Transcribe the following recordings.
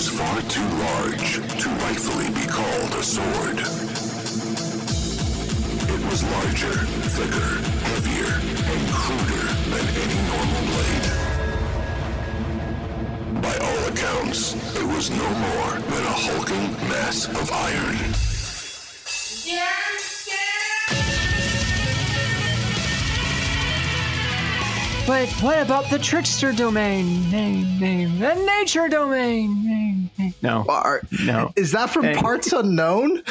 was far too large to rightfully be called a sword. It was larger, thicker, heavier, and cruder than any normal blade. By all accounts, it was no more than a hulking mass of iron. But what about the trickster domain? The nature domain. No. No. Is that from Parts Unknown?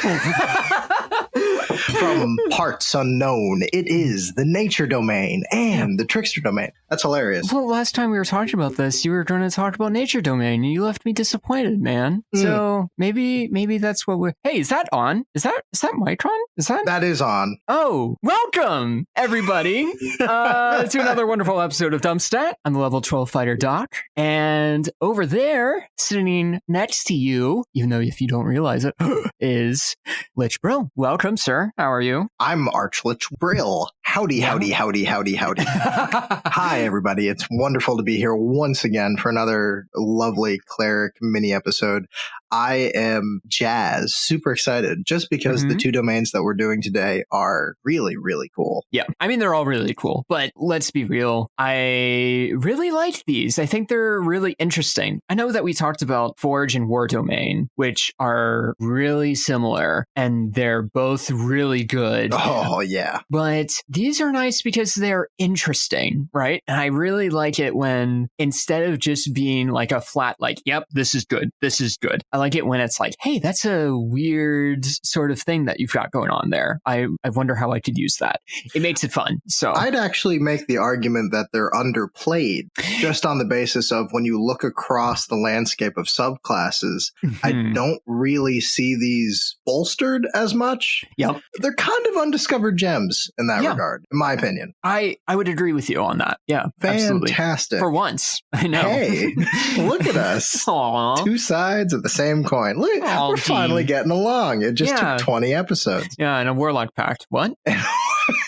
From Parts Unknown, it is the nature domain and the trickster domain. That's hilarious. Well, last time we were talking about this, you were going to talk about nature domain, and you left me disappointed, man. So maybe that's what we're. Hey, is that on? Is that mic on? That is on? Oh, welcome everybody to another wonderful episode of DumpStat. I'm the level 12 fighter Doc, and over there, sitting next to you, even though if you don't realize it, is Lich Brill. Welcome, sir. How are you? I'm Archlich Brill. Howdy. Hi, everybody. It's wonderful to be here once again for another lovely Cleric mini episode. I am jazzed, super excited, just because the two domains that we're doing today are really, really cool. Yeah, I mean, they're all really cool, but let's be real. I really like these. I think they're really interesting. I know that we talked about Forge and War Domain, which are really similar, and they're both really good. Oh, yeah. But these are nice because they're interesting, right? And I really like it when, instead of just being like a flat, like, yep, this is good, I like it when it's like, hey, that's a weird sort of thing that you've got going on there. I wonder how I could use that. It makes it fun. So I'd actually make the argument that they're underplayed just on the basis of when you look across the landscape of subclasses, I don't really see these bolstered as much. Yep. They're kind of undiscovered gems in that regard, in my opinion. I would agree with you on that. Yeah, fantastic. Absolutely. For once, I know. Hey, look at us. Aww. Two sides of the same coin. Look, we're finally getting along. It just took 20 episodes. Yeah, and a Warlock Pact. What?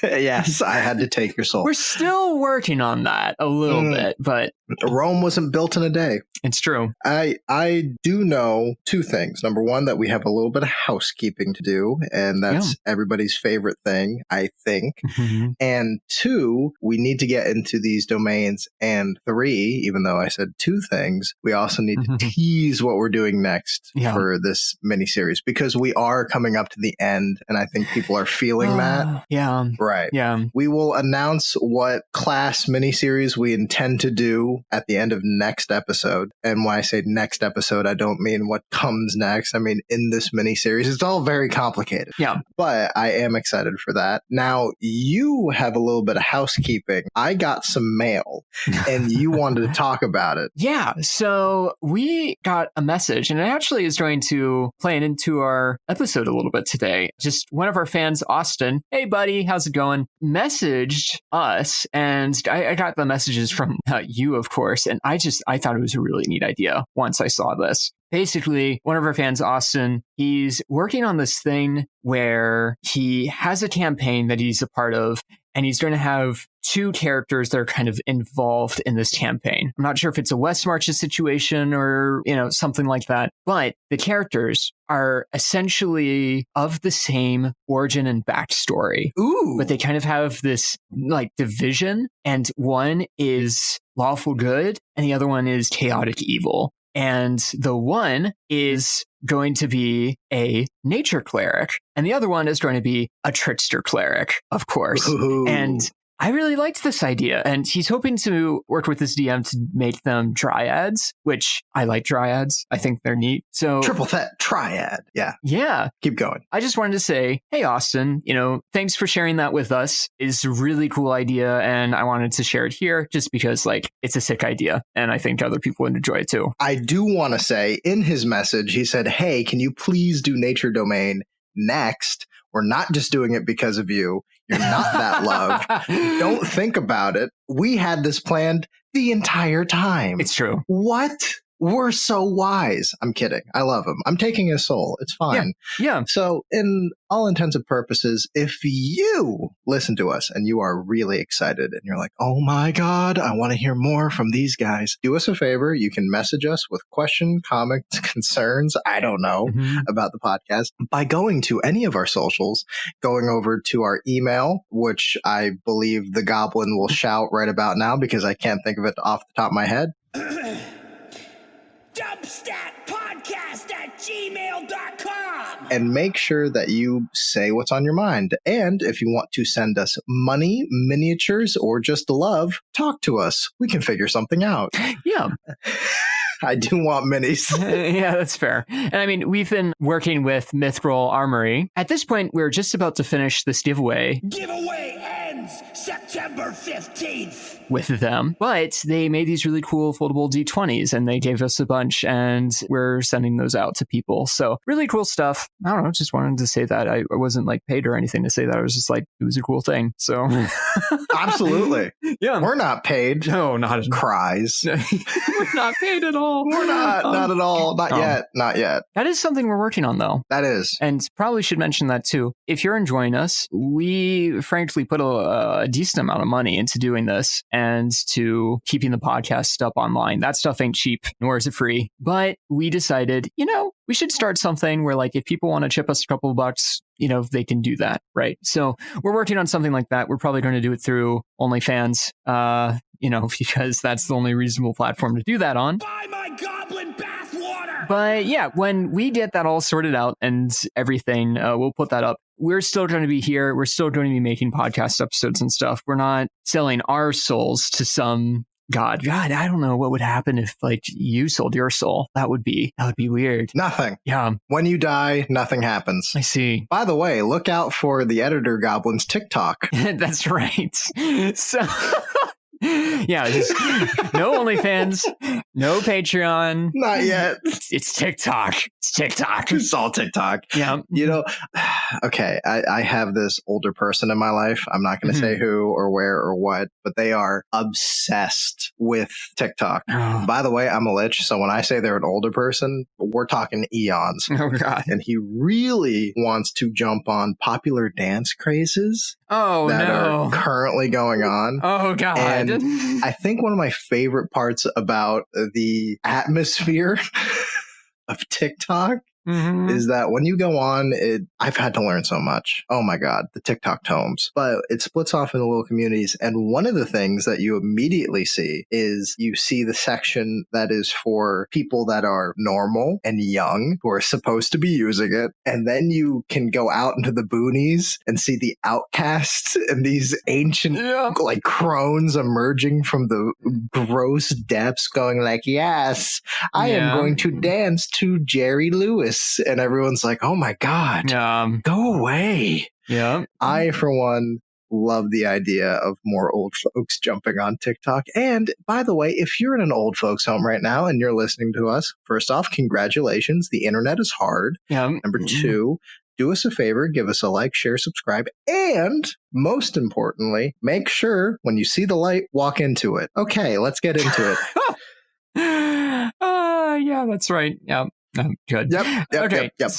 Yes, I had to take your soul. We're still working on that a little bit, but Rome wasn't built in a day. It's true. I do know two things. Number one, that we have a little bit of housekeeping to do, and that's everybody's favorite thing, I think. And two, we need to get into these domains. And three, even though I said two things, we also need to tease what we're doing next for this miniseries, because we are coming up to the end, and I think people are feeling that. Yeah. Right. Yeah. We will announce what class miniseries we intend to do at the end of next episode. And when I say next episode, I don't mean what comes next. I mean in this miniseries. It's all very complicated. Yeah. But I am excited for that. Now, you have a little bit of housekeeping. I got some mail, and you wanted to talk about it. Yeah. So we got a message, and it actually is going to play into our episode a little bit today. Just one of our fans, Austin, hey, buddy, how's it going? Messaged us, and I got the messages from you, of course, and I thought it was a really neat idea once I saw this. Basically, one of our fans, Austin, he's working on this thing where he has a campaign that he's a part of, and he's going to have two characters that are kind of involved in this campaign. I'm not sure if it's a West Marches situation or, something like that, but the characters are essentially of the same origin and backstory. Ooh. But they kind of have this like division, and one is lawful good and the other one is chaotic evil. And the one is going to be a nature cleric, and the other one is going to be a trickster cleric, of course. Ooh. And I really liked this idea, and he's hoping to work with his DM to make them dryads, which I like dryads. I think they're neat. So triple threat triad. Yeah. Yeah. Keep going. I just wanted to say, hey, Austin, thanks for sharing that with us. It's a really cool idea, and I wanted to share it here just because, it's a sick idea, and I think other people would enjoy it too. I do want to say, in his message, he said, hey, can you please do nature domain next? We're not just doing it because of you. You're not that love. Don't think about it. We had this planned the entire time. It's true. What? we're so wise. I'm kidding. I love him. I'm taking his soul. It's fine. Yeah. So in all intents and purposes, if you listen to us and you are really excited and you're like, oh my God, I want to hear more from these guys, do us a favor. You can message us with questions, comments, concerns, I don't know, about the podcast by going to any of our socials, going over to our email, which I believe the goblin will shout right about now because I can't think of it off the top of my head. DumpStatPodcast@gmail.com. And make sure that you say what's on your mind. And if you want to send us money, miniatures, or just love, talk to us. We can figure something out. Yeah. I do want minis. Yeah, that's fair. And I mean, we've been working with Mithril Armory. At this point, we're just about to finish this giveaway. Giveaway ends September 15th. With them. But they made these really cool foldable D20s and they gave us a bunch and we're sending those out to people. So really cool stuff. I don't know, just wanted to say that. I wasn't like paid or anything to say that. I was just like, it was a cool thing. So absolutely. Yeah. We're not paid. No, not at all. Cries. We're not paid at all. We're not at all. Not yet. Not yet. That is something we're working on though. That is. And probably should mention that too. If you're enjoying us, we frankly put a decent amount of money into doing this and to keeping the podcast up online. That stuff ain't cheap, nor is it free. But we decided, we should start something where like if people want to chip us a couple of bucks, they can do that, right? So we're working on something like that. We're probably going to do it through OnlyFans, because that's the only reasonable platform to do that on. Buy my goblin bathwater! But yeah, when we get that all sorted out and everything, we'll put that up. We're still going to be here. We're still going to be making podcast episodes and stuff. We're not selling our souls to some God, I don't know what would happen if like you sold your soul. That would be weird. Nothing. Yeah. When you die, nothing happens. I see. By the way, look out for the editor goblin's TikTok. That's right. So yeah, just no OnlyFans, no Patreon. Not yet. It's TikTok. It's TikTok. It's all TikTok. Yeah. Okay, I have this older person in my life. I'm not going to say who or where or what, but they are obsessed with TikTok. Oh. By the way, I'm a lich, so when I say they're an older person, we're talking eons. Oh, God. And he really wants to jump on popular dance crazes that are currently going on. Oh, God. And I think one of my favorite parts about the atmosphere of TikTok is that when you go on it, I've had to learn so much. Oh my God, the TikTok tomes. But it splits off into little communities. And one of the things that you immediately see is you see the section that is for people that are normal and young who are supposed to be using it. And then you can go out into the boonies and see the outcasts and these ancient like crones emerging from the gross depths going like, yes, I am going to dance to Jerry Lewis. And everyone's like, oh my God, go away. Yeah. I, for one, love the idea of more old folks jumping on TikTok. And by the way, if you're in an old folks home right now and you're listening to us, first off, congratulations. The internet is hard. Yeah. Number two, do us a favor, give us a like, share, subscribe, and most importantly, make sure when you see the light, walk into it. Okay, let's get into it. Yeah, that's right. Yeah. Good. Yep. Okay. Yep.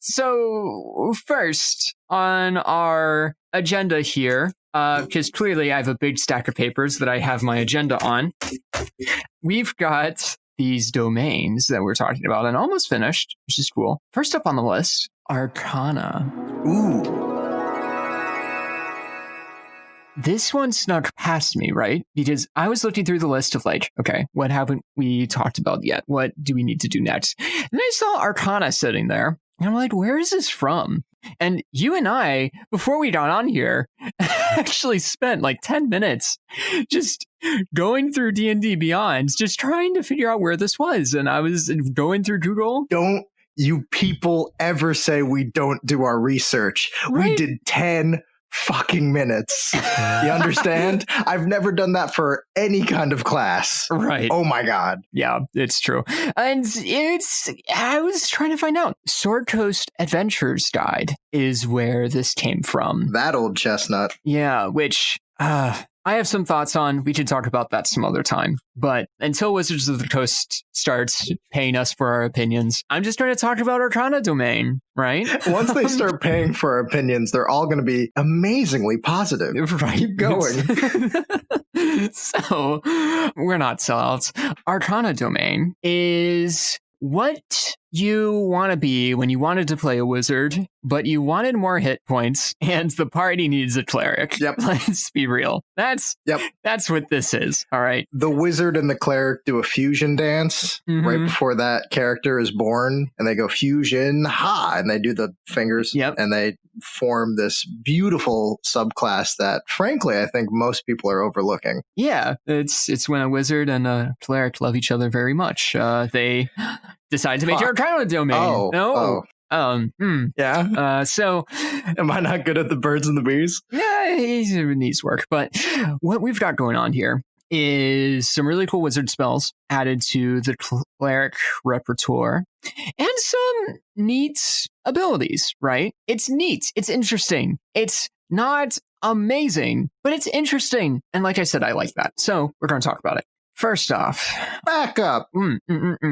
So first on our agenda here, because clearly I have a big stack of papers that I have my agenda on. We've got these domains that we're talking about and almost finished, which is cool. First up on the list, Arcana. Ooh. This one snuck past me, right? Because I was looking through the list of like, okay, what haven't we talked about yet? What do we need to do next? And I saw Arcana sitting there. And I'm like, where is this from? And you and I, before we got on here, actually spent like 10 minutes just going through D&D Beyond, just trying to figure out where this was. And I was going through Google. Don't you people ever say we don't do our research. Right? We did 10 fucking minutes. You understand? I've never done that for any kind of class. Right. Oh my God. Yeah, it's true. And I was trying to find out. Sword Coast Adventures Guide is where this came from. That old chestnut. Yeah, which I have some thoughts on. We should talk about that some other time. But until Wizards of the Coast starts paying us for our opinions, I'm just trying to talk about Arcana domain, right? Once they start paying for our opinions, they're all going to be amazingly positive. Right. Keep going. So, we're not sellouts. Arcana domain is what you want to be when you wanted to play a wizard, but you wanted more hit points, and the party needs a cleric. Yep. Let's be real. That's what this is. All right. The wizard and the cleric do a fusion dance right before that character is born, and they go fusion, ha, and they do the fingers, and they form this beautiful subclass that, frankly, I think most people are overlooking. Yeah, it's when a wizard and a cleric love each other very much. They decide to make your Arcana domain. Yeah. So, am I not good at the birds and the bees? Yeah, it needs work. But what we've got going on here is some really cool wizard spells added to the cleric repertoire and some neat abilities, right? It's neat. It's interesting. It's not amazing, but it's interesting. And like I said, I like that. So we're going to talk about it. First off, back up.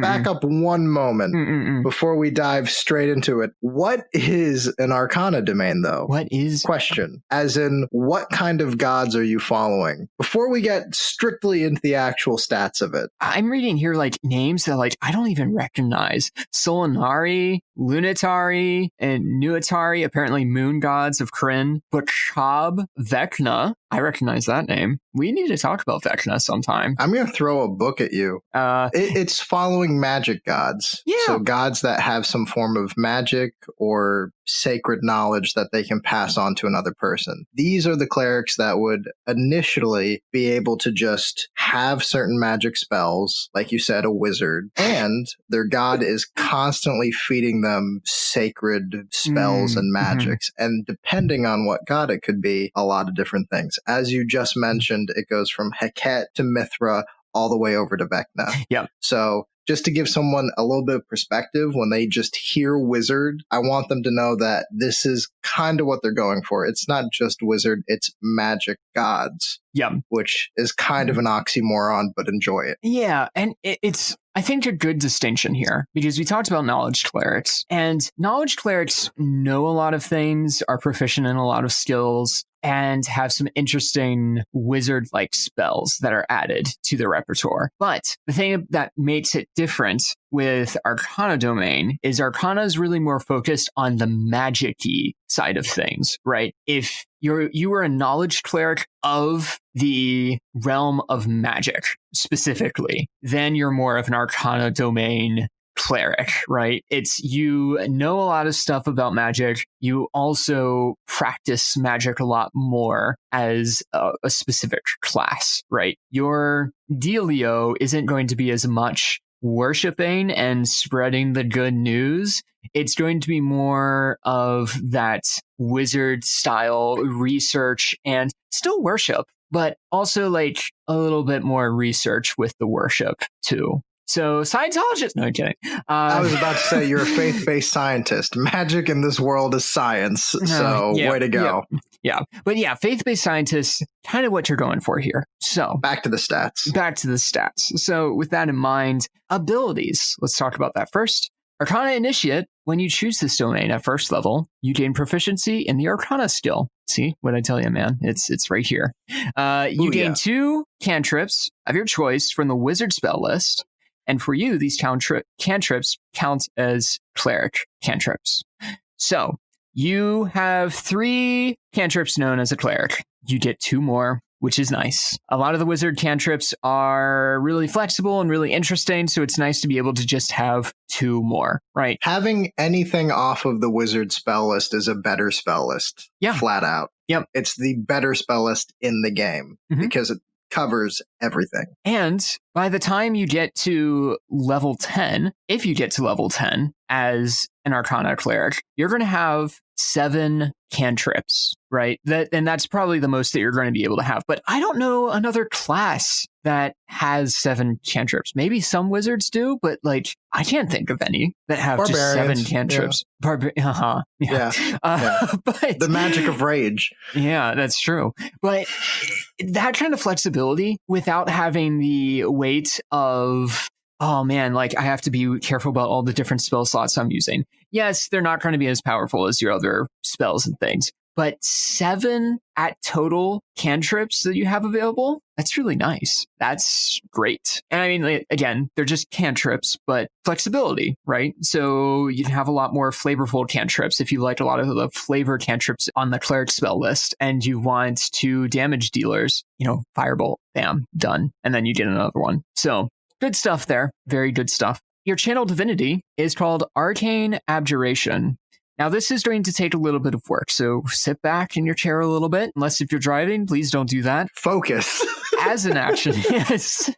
Back up one moment before we dive straight into it. What is an Arcana domain, though? What is... Question. As in, what kind of gods are you following? Before we get strictly into the actual stats of it. I'm reading here, like, names that, I don't even recognize. Solinari, Lunatari, and Nuatari, apparently moon gods of Kryn. Bachab, Vecna. I recognize that name. We need to talk about Vecna sometime. I'm going to throw a book at you. It's following magic gods. Yeah. So gods that have some form of magic or sacred knowledge that they can pass on to another person. These are the clerics that would initially be able to just have certain magic spells, like you said, a wizard, and their god is constantly feeding them sacred spells and magics. And depending on what god it could be, a lot of different things. As you just mentioned, it goes from Heket to Mithra all the way over to Vecna. Yeah. So just to give someone a little bit of perspective, when they just hear wizard, I want them to know that this is kind of what they're going for. It's not just wizard, it's magic gods. Yeah. Which is kind of an oxymoron, but enjoy it. Yeah. And it's, I think, a good distinction here because we talked about knowledge clerics, and knowledge clerics know a lot of things, are proficient in a lot of skills, and have some interesting wizard-like spells that are added to the repertoire. But the thing that makes it different with Arcana domain is Arcana is really more focused on the magic-y side of things, right? If you were a knowledge cleric of the realm of magic specifically, then you're more of an Arcana domain cleric, right? It's you know a lot of stuff about magic. You also practice magic a lot more as a specific class, right? Your dealio isn't going to be as much worshiping and spreading the good news. It's going to be more of that wizard style research and still worship, but also a little bit more research with the worship too. So Scientologist, no, I'm kidding. I was about to say you're a faith-based scientist. Magic in this world is science. So way to go. Yeah. But yeah, faith-based scientists, kind of what you're going for here. So back to the stats. So with that in mind, abilities. Let's talk about that first. Arcana Initiate, when you choose this domain at first level, you gain proficiency in the Arcana skill. See what I tell you, man? It's right here. You gain 2 cantrips of your choice from the wizard spell list. And for you, these cantrips count as cleric cantrips. So you have 3 cantrips known as a cleric. You get 2 more, which is nice. A lot of the wizard cantrips are really flexible and really interesting, so it's nice to be able to just have 2 more, right? Having anything off of the wizard spell list is a better spell list. Yeah. Flat out. Yep. It's the better spell list in the game because it covers everything. And by the time you get to level 10, if you get to level 10 as an Arcana cleric, you're going to have 7 cantrips, right? And that's probably the most that you're going to be able to have. But I don't know another class that has 7 cantrips. Maybe some wizards do, but like I can't think of any that have just 7 cantrips. Yeah. But the magic of rage. Yeah, that's true. But that kind of flexibility without having the weight of, oh man, like I have to be careful about all the different spell slots I'm using. Yes, they're not going to be as powerful as your other spells and things, but 7 at total cantrips that you have available, that's really nice. That's great. And I mean, again, they're just cantrips, but flexibility, right? So you can have a lot more flavorful cantrips if you like a lot of the flavor cantrips on the cleric spell list and you want 2 damage dealers, firebolt, bam, done. And then you get another one. So good stuff there. Very good stuff. Your channel divinity is called Arcane Abjuration. Now, this is going to take a little bit of work, so sit back in your chair a little bit. Unless if you're driving, please don't do that. Focus. As an action, yes.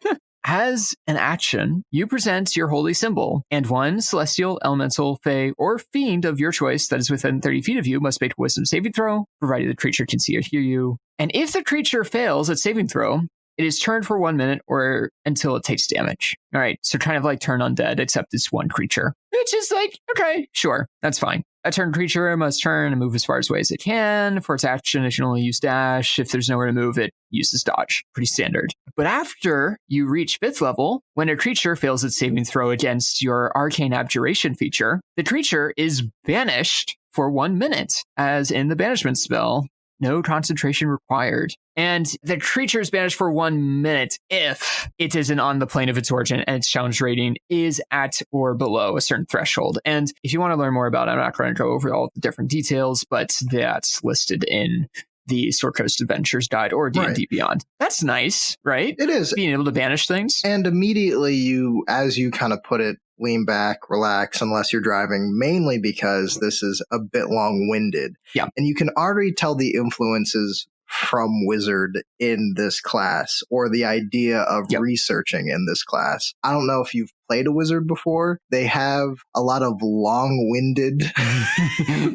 As an action, you present your holy symbol, and one celestial, elemental, fey, or fiend of your choice that is within 30 feet of you must make a wisdom saving throw, provided the creature can see or hear you. And if the creature fails at saving throw, it is turned for 1 minute or until it takes damage. All right, so kind of like turn undead, except it's one creature. Which is like, okay, sure, that's fine. A turned creature must turn and move as far away as it can. For its action, it can only use dash. If there's nowhere to move, it uses dodge. Pretty standard. But after you reach 5th level, when a creature fails its saving throw against your Arcane Abjuration feature, the creature is banished for 1 minute, as in the banishment spell. No concentration required. And the creature is banished for 1 minute if it isn't on the plane of its origin and its challenge rating is at or below a certain threshold. And if you want to learn more about it, I'm not going to go over all the different details, but that's listed in the Sword Coast Adventures Guide or D&D Beyond. That's nice, right? It is. Being able to banish things. And immediately you, as you kind of put it, lean back, relax, unless you're driving, mainly because this is a bit long-winded. Yeah. And you can already tell the influences from wizard in this class, or the idea of researching in this class. I don't know if you've played a wizard before. They have a lot of long-winded,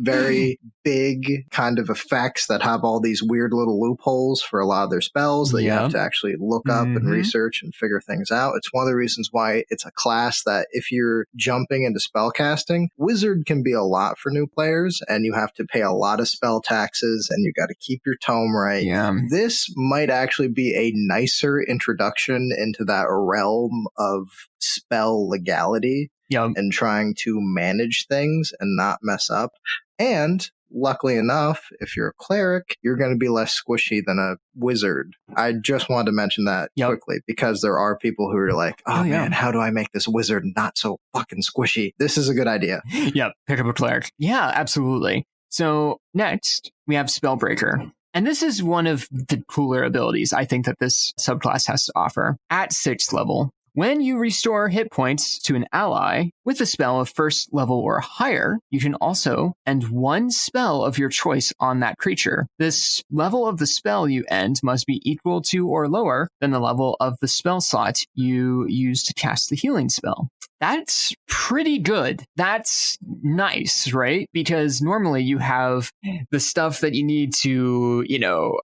very big kind of effects that have all these weird little loopholes for a lot of their spells that you have to actually look up and research and figure things out. It's one of the reasons why it's a class that if you're jumping into spellcasting, wizard can be a lot for new players, and you have to pay a lot of spell taxes, and you got to keep your tome right. Yeah. This might actually be a nicer introduction into that realm of spell legality and trying to manage things and not mess up. And luckily enough, if you're a cleric, you're going to be less squishy than a wizard. I just wanted to mention that quickly, because there are people who are like, oh man, how do I make this wizard not so fucking squishy? This is a good idea. Yep, pick up a cleric. Yeah, absolutely. So next, we have Spellbreaker. And this is one of the cooler abilities I think that this subclass has to offer. At 6th level, when you restore hit points to an ally with a spell of 1st level or higher, you can also end 1 spell of your choice on that creature. This level of the spell you end must be equal to or lower than the level of the spell slot you use to cast the healing spell. That's pretty good. That's nice, right? Because normally you have the stuff that you need to,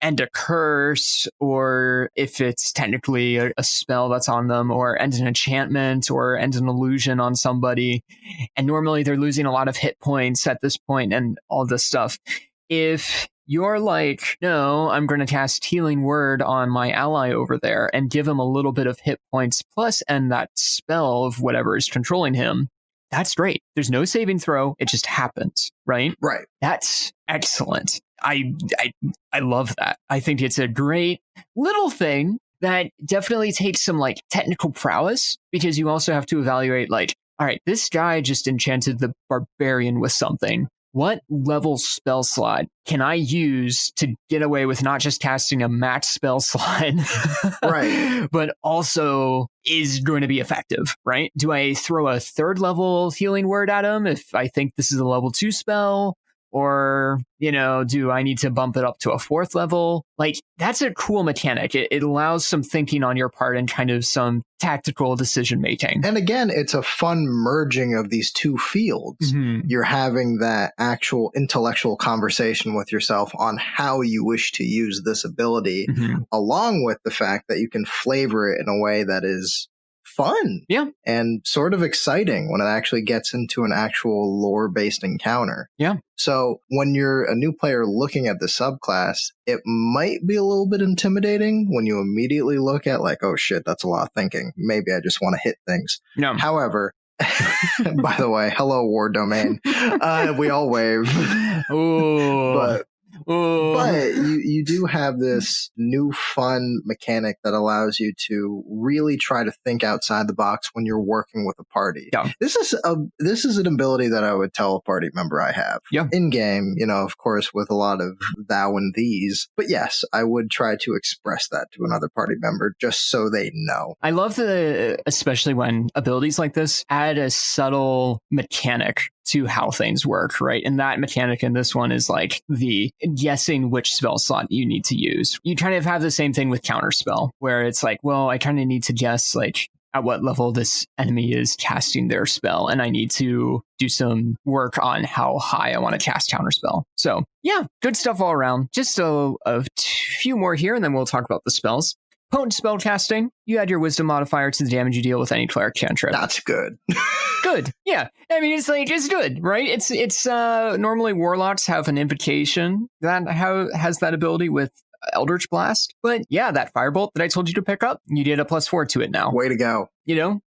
end a curse, or if it's technically a spell that's on them, or end an enchantment, or end an illusion on somebody. And normally they're losing a lot of hit points at this point and all this stuff. If you're like, no, I'm going to cast Healing Word on my ally over there and give him a little bit of hit points plus end that spell of whatever is controlling him, that's great. There's no saving throw. It just happens, right? Right. That's excellent. I love that. I think it's a great little thing that definitely takes some technical prowess, because you also have to evaluate all right, this guy just enchanted the barbarian with something. What level spell slot can I use to get away with not just casting a max spell slot, right, but also is going to be effective, right? Do I throw a 3rd level Healing Word at him if I think this is a level 2 spell? Or, do I need to bump it up to a 4th level? Like, that's a cool mechanic. It allows some thinking on your part and kind of some tactical decision making. And again, it's a fun merging of these two fields. Mm-hmm. You're having that actual intellectual conversation with yourself on how you wish to use this ability, along with the fact that you can flavor it in a way that is fun and sort of exciting when it actually gets into an actual lore-based encounter. Yeah. So when you're a new player looking at the subclass, it might be a little bit intimidating when you immediately look at like, oh shit, that's a lot of thinking. Maybe I just want to hit things. No. However, by the way, hello, War Domain. We all wave. Ooh. But you do have this new fun mechanic that allows you to really try to think outside the box when you're working with a party. Yeah. This is an ability that I would tell a party member I have. Yeah. In game, of course, with a lot of thou and these. But yes, I would try to express that to another party member just so they know. I love especially when abilities like this add a subtle mechanic to how things work, right? And that mechanic in this one is like the guessing which spell slot you need to use. You kind of have the same thing with counterspell, where it's like, well, I kind of need to guess like at what level this enemy is casting their spell, and I need to do some work on how high I want to cast counterspell. So yeah, good stuff all around. Just a few more here, and then we'll talk about the spells. Potent spell casting, you add your wisdom modifier to the damage you deal with any cleric cantrip. That's good. Good. Yeah. I mean, it's good, right? It's normally warlocks have an invocation that has that ability with Eldritch Blast. But yeah, that firebolt that I told you to pick up, you get a +4 to it now. Way to go.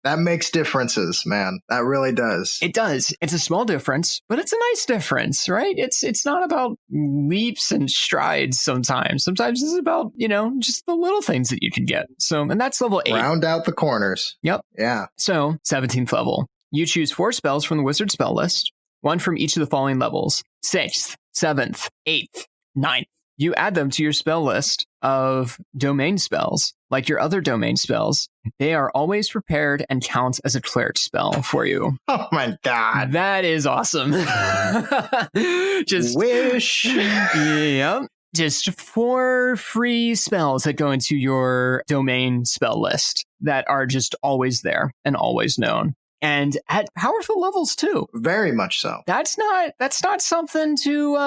That makes differences, man. That really does. It does. It's a small difference, but it's a nice difference, right? It's not about leaps and strides sometimes. Sometimes it's about, just the little things that you can get. So, and that's level 8. Round out the corners. Yep. Yeah. So, 17th level. You choose 4 spells from the wizard spell list, 1 from each of the following levels: 6th, 7th, 8th, 9th. You add them to your spell list of domain spells. Like your other domain spells, they are always prepared and count as a cleric spell for you. Oh my god. That is awesome. Just wish. Yep. Just 4 free spells that go into your domain spell list that are just always there and always known. And at powerful levels too. Very much so. That's not something to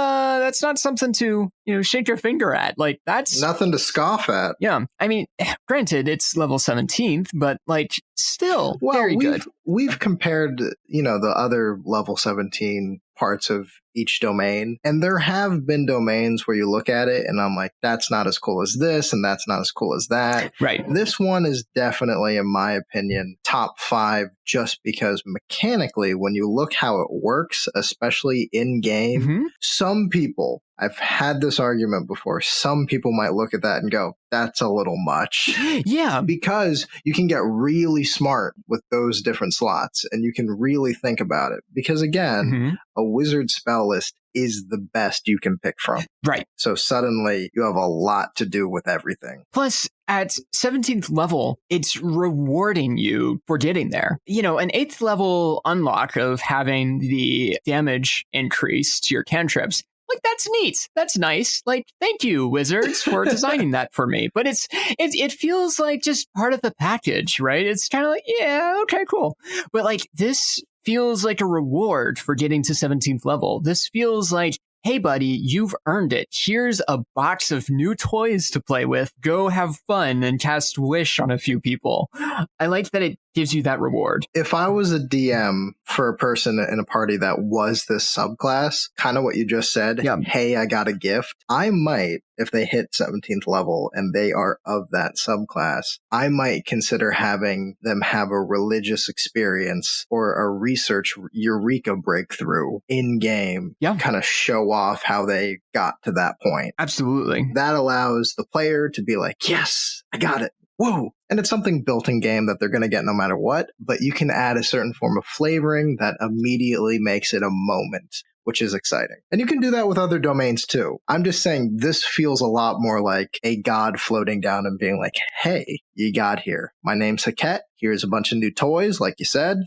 shake your finger at. Like, that's nothing to scoff at. Yeah. I mean, granted, it's level 17th, but like still very good. We've compared, the other level 17 parts of each domain, and there have been domains where you look at it and I'm like, that's not as cool as this, and that's not as cool as that. Right. This one is definitely, in my opinion, top 5, just because mechanically, when you look how it works, especially in game, some people, I've had this argument before, some people might look at that and go, that's a little much. Yeah. Because you can get really smart with those different slots and you can really think about it. Because again, a wizard spell list is the best you can pick from. Right. So suddenly you have a lot to do with everything. Plus, at 17th level, it's rewarding you for getting there. An 8th level unlock of having the damage increase to your cantrips, like, that's neat. That's nice. Like, thank you, wizards, for designing that for me. But it feels like just part of the package, right? It's kind of like, yeah, okay, cool. But like, this feels like a reward for getting to 17th level. This feels like, hey, buddy, you've earned it. Here's a box of new toys to play with. Go have fun and cast Wish on a few people. I like that it gives you that reward. If I was a DM for a person in a party that was this subclass, kind of what you just said, hey, I got a gift, I might, if they hit 17th level and they are of that subclass, I might consider having them have a religious experience or a research eureka breakthrough in game, kind of show off how they got to that point. Absolutely. That allows the player to be like, yes, I got it. Whoa. And it's something built in game that they're going to get no matter what, but you can add a certain form of flavoring that immediately makes it a moment, which is exciting. And you can do that with other domains too. I'm just saying this feels a lot more like a god floating down and being like, hey, you got here. My name's Haket. Here's a bunch of new toys, like you said.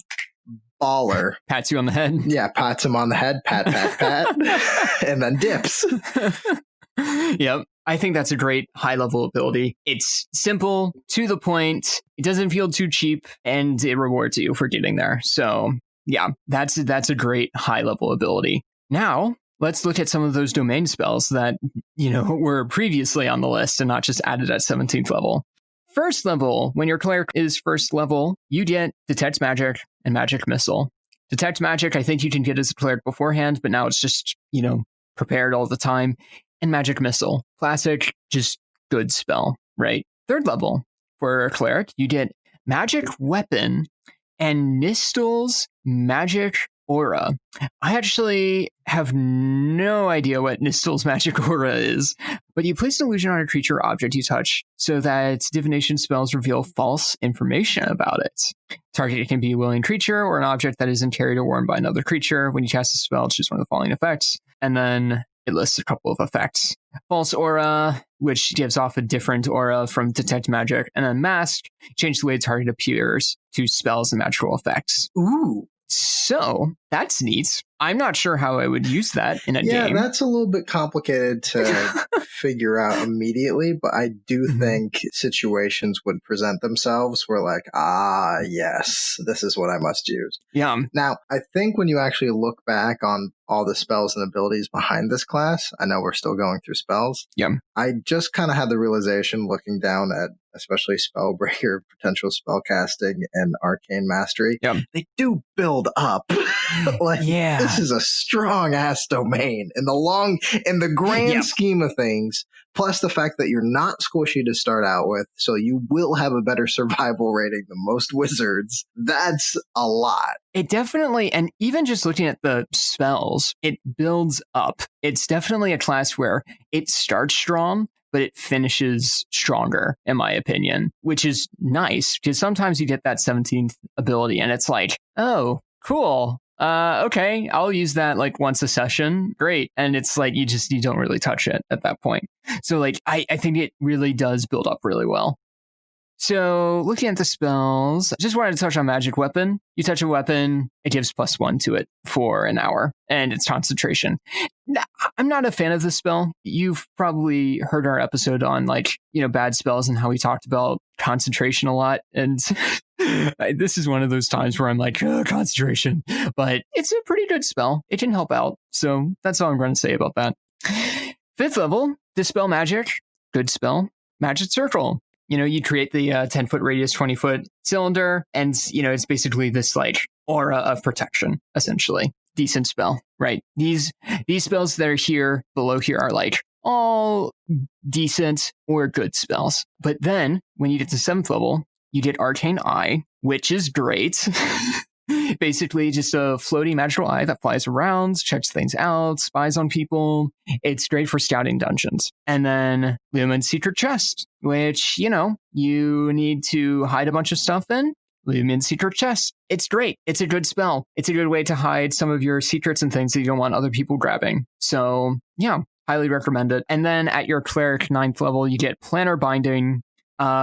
baller. Pats you on the head. Yeah, pats him on the head, pat, pat, pat, and then dips. Yep. I think that's a great high-level ability. It's simple, to the point, it doesn't feel too cheap, and it rewards you for getting there. So, yeah, that's a great high-level ability. Now, let's look at some of those domain spells that, were previously on the list and not just added at 17th level. First level, when your cleric is first level, you get Detect Magic and Magic Missile. Detect Magic, I think you can get as a cleric beforehand, but now it's just, prepared all the time. And Magic Missile, classic, just good spell, right? Third level, for a cleric, you get Magic Weapon and Nistel's Magic Aura. I actually have no idea what Nistel's Magic Aura is, but you place an illusion on a creature or object you touch so that divination spells reveal false information about it. Target can be a willing creature or an object that isn't carried or worn by another creature. When you cast a spell, choose one of the following effects, and then it lists a couple of effects. False Aura, which gives off a different aura from Detect Magic, and then Mask, change the way the target appears to spells and magical effects. Ooh. So, that's neat. I'm not sure how I would use that in a game. Yeah, that's a little bit complicated to figure out immediately, but I do think situations would present themselves where like, yes, this is what I must use. Yeah. Now, I think when you actually look back on all the spells and abilities behind this class, I know we're still going through spells. Yeah. I just kind of had the realization looking down at especially Spellbreaker, potential spellcasting, and arcane mastery. Yeah. They do build up. This is a strong ass domain in the grand scheme of things. Plus the fact that you're not squishy to start out with, so you will have a better survival rating than most wizards. That's a lot. It definitely, and even just looking at the spells, it builds up. It's definitely a class where it starts strong, but it finishes stronger, in my opinion, which is nice because sometimes you get that 17th ability and it's like, oh, cool. Okay, I'll use that like once a session. Great. And it's like, you don't really touch it at that point. So like, I think it really does build up really well. So looking at the spells, I just wanted to touch on Magic Weapon. You touch a weapon, it gives +1 to it for an hour, and it's concentration. I'm not a fan of this spell. You've probably heard our episode on bad spells and how we talked about concentration a lot. And this is one of those times where I'm like, concentration, but it's a pretty good spell. It can help out. So that's all I'm going to say about that. 5th level, Dispel Magic, good spell. Magic Circle. You create the 10-foot radius, 20-foot cylinder, and, it's basically this, aura of protection, essentially. Decent spell, right? These spells that are below here are, all decent or good spells. But then, when you get to 7th level, you get Arcane Eye, which is great. Basically, just a floating magical eye that flies around, checks things out, spies on people. It's great for scouting dungeons. And then Lumen's Secret Chest, which, you need to hide a bunch of stuff in. Lumen's Secret Chest. It's great. It's a good spell. It's a good way to hide some of your secrets and things that you don't want other people grabbing. So, yeah, highly recommend it. And then at your Cleric 9th level, you get Planar Binding,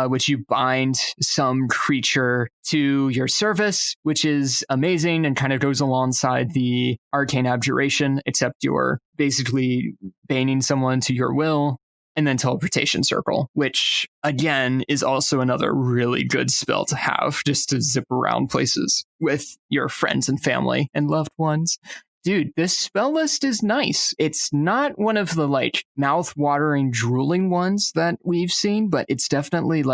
which you bind some creature to your service, which is amazing and kind of goes alongside the Arcane Abjuration, except you're basically baiting someone to your will. And then Teleportation Circle, which, again, is also another really good spell to have, just to zip around places with your friends and family and loved ones. Dude, this spell list is nice. It's not one of the mouth-watering, drooling ones that we've seen, but it's definitely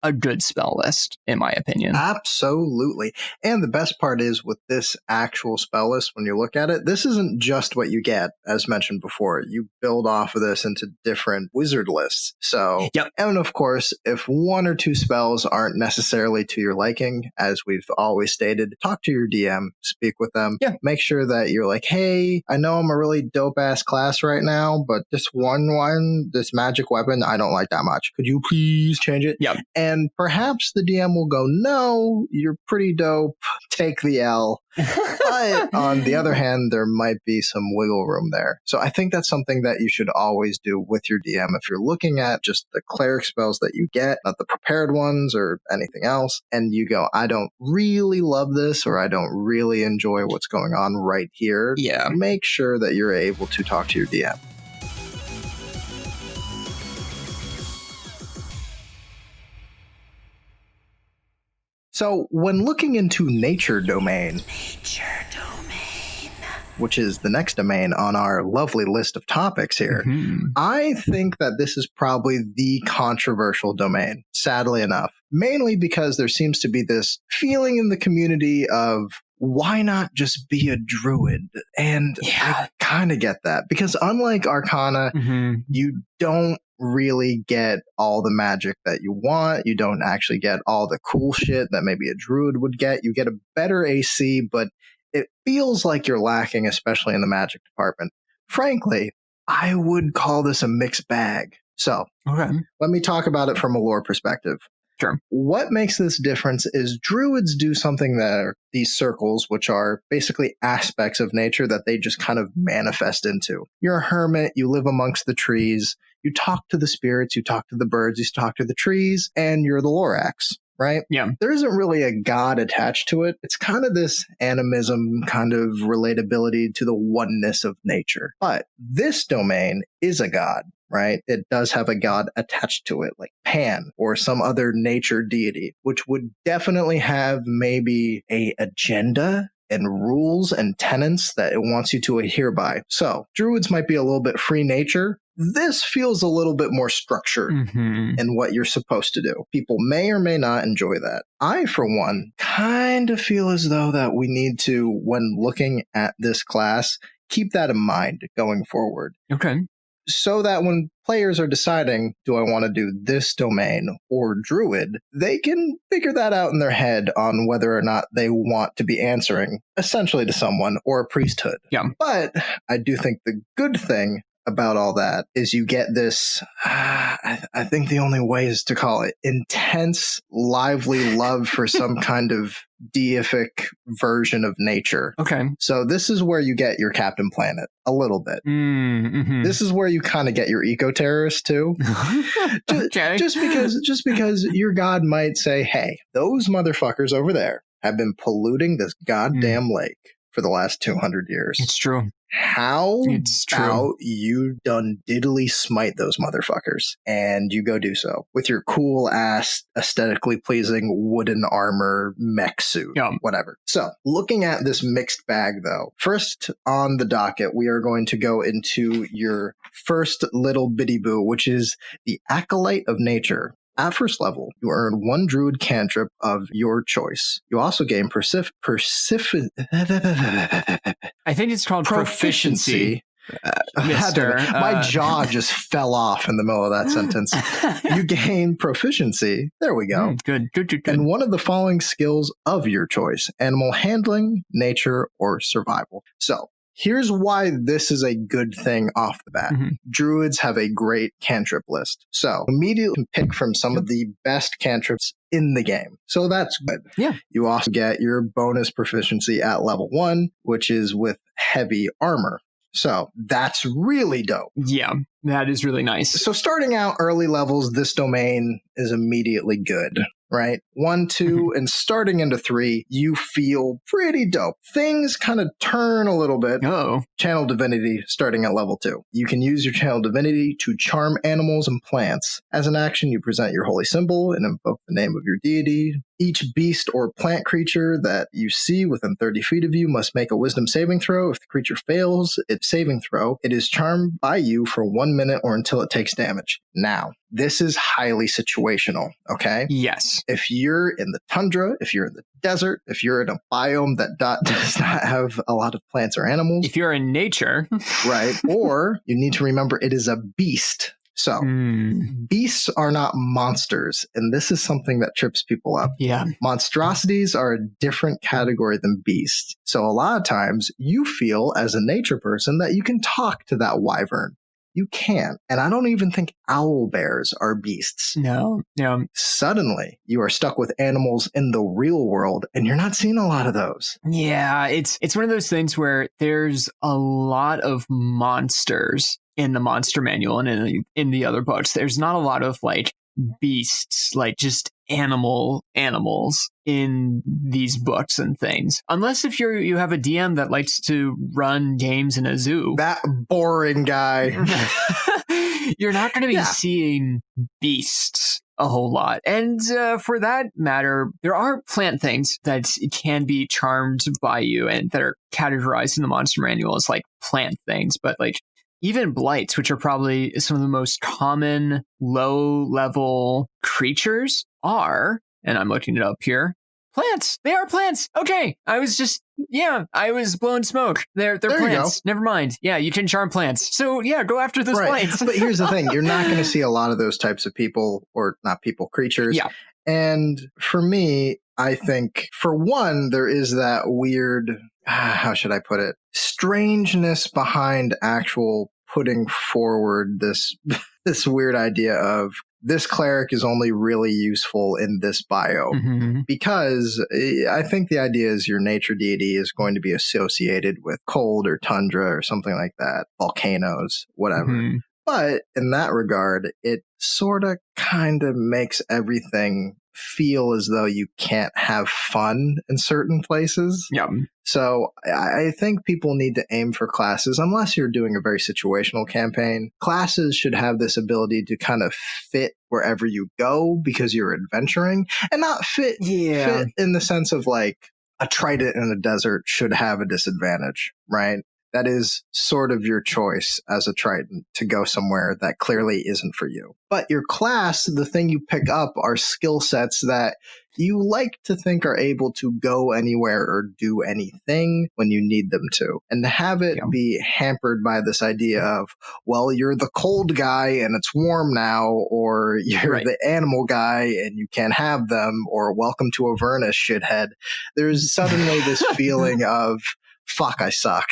a good spell list, in my opinion. Absolutely. And the best part is with this actual spell list, when you look at it, this isn't just what you get, as mentioned before. You build off of this into different wizard lists. So, And of course, if 1 or 2 spells aren't necessarily to your liking, as we've always stated, talk to your DM, speak with them, make sure that you're hey, I know I'm a really dope-ass class right now, but this magic weapon, I don't like that much. Could you please change it? Yeah. And And perhaps the DM will go, no, you're pretty dope. Take the L. But on the other hand, there might be some wiggle room there. So I think that's something that you should always do with your DM. If you're looking at just the cleric spells that you get, not the prepared ones or anything else, and you go, I don't really love this, or I don't really enjoy what's going on right here, make sure that you're able to talk to your DM. So when looking into nature domain, which is the next domain on our lovely list of topics here, I think that this is probably the controversial domain, sadly enough, mainly because there seems to be this feeling in the community of, why not just be a druid? And I kind of get that, because unlike Arcana, you don't really get all the magic that you want. You don't actually get all the cool shit that maybe a druid would get. You get a better AC, but it feels like you're lacking, especially in the magic department. Frankly, I would call this a mixed bag. So let me talk about it from a lore perspective. Sure. What makes this difference is druids do something that are these circles, which are basically aspects of nature that they just kind of manifest into. You're a hermit, you live amongst the trees, you talk to the spirits, you talk to the birds, you talk to the trees, and you're the Lorax, right? Yeah. There isn't really a god attached to it. It's kind of this animism, kind of relatability to the oneness of nature. But this domain is a god, right? It does have a god attached to it, like Pan or some other nature deity, which would definitely have maybe a agenda and rules and tenets that it wants you to adhere by. So druids might be a little bit free nature. This feels a little bit more structured in what you're supposed to do. People may or may not enjoy that. I, for one, kind of feel as though that we need to, when looking at this class, keep that in mind going forward. Okay. So that when players are deciding, do I want to do this domain or druid, they can figure that out in their head on whether or not they want to be answering essentially to someone or a priesthood. Yeah. But I do think the good thing about all that is you get this, I think the only way is to call it intense, lively love for some kind of deific version of nature. Okay. So this is where you get your Captain Planet a little bit. This is where you kind of get your eco-terrorist too. Just because your god might say, hey, those motherfuckers over there have been polluting this goddamn lake for the last 200 years. It's true. How It's true. about you done diddly smite those motherfuckers? And you go do so with your cool ass, aesthetically pleasing wooden armor mech suit, whatever. So looking at this mixed bag though, first on the docket, we are going to go into your first little bitty boo, which is the Acolyte of Nature. At first level, you earn one druid cantrip of your choice. You also gain I think it's called proficiency. Mister. My jaw just fell off in the middle of that sentence. You gain proficiency. There we go. Good. And one of the following skills of your choice: animal handling, nature, or survival. So here's why this is a good thing off the bat. Druids have a great cantrip list. So immediately you can pick from some of the best cantrips in the game. So that's good. Yeah. You also get your bonus proficiency at level 1, which is with heavy armor. So that's really dope. Yeah, that is really nice. So starting out early levels, this domain is immediately good, right? 1, 2, and starting into 3, you feel pretty dope. Things kind of turn a little bit. Oh. Channel Divinity starting at level 2. You can use your Channel Divinity to charm animals and plants. As an action, you present your holy symbol and invoke the name of your deity. Each beast or plant creature that you see within 30 feet of you must make a wisdom saving throw. If the creature fails its saving throw, it is charmed by you for 1 minute or until it takes damage. Now, this is highly situational, okay? Yes. If you're in the tundra, if you're in the desert, if you're in a biome that does not have a lot of plants or animals. If you're in nature. Right. Or you need to remember it is a beast. So beasts are not monsters, and this is something that trips people up. Yeah. Monstrosities are a different category than beasts. So a lot of times you feel as a nature person that you can talk to that wyvern. you can't. And I don't even think owl bears are beasts. No. Suddenly, you are stuck with animals in the real world, and you're not seeing a lot of those. Yeah, it's one of those things where there's a lot of monsters in the monster manual and in the other books. There's not a lot of like beasts, like just animals in these books and things. Unless if you have a DM that likes to run games in a zoo. That boring guy. You're not going to be seeing beasts a whole lot. And for that matter, there are plant things that can be charmed by you and that are categorized in the monster manual as like plant things. But like even blights, which are probably some of the most common low-level creatures, are, and I'm looking it up here, plants. They are plants. Okay. I was blowing smoke. They're plants. Never mind. Yeah, you can charm plants. So yeah, go after those plants. But here's the thing. You're not going to see a lot of those types of people, or not people, creatures. Yeah. And for me, I think, for one, there is that weird, how should I put it, strangeness behind actual putting forward this weird idea of this cleric is only really useful in this biome. Because I think the idea is your nature deity is going to be associated with cold or tundra or something like that, volcanoes, whatever. But in that regard, it sort of kind of makes everything feel as though you can't have fun in certain places. Yeah. So I think people need to aim for classes, unless you're doing a very situational campaign. Classes should have this ability to kind of fit wherever you go because you're adventuring, and not fit in the sense of like a trident in a desert should have a disadvantage, right? That is sort of your choice as a Triton to go somewhere that clearly isn't for you. But your class, the thing you pick up are skill sets that you like to think are able to go anywhere or do anything when you need them to. And to have it be hampered by this idea of, well, you're the cold guy and it's warm now, or you're the animal guy and you can't have them, or welcome to Avernus, shithead. There's suddenly this feeling of, fuck, I suck.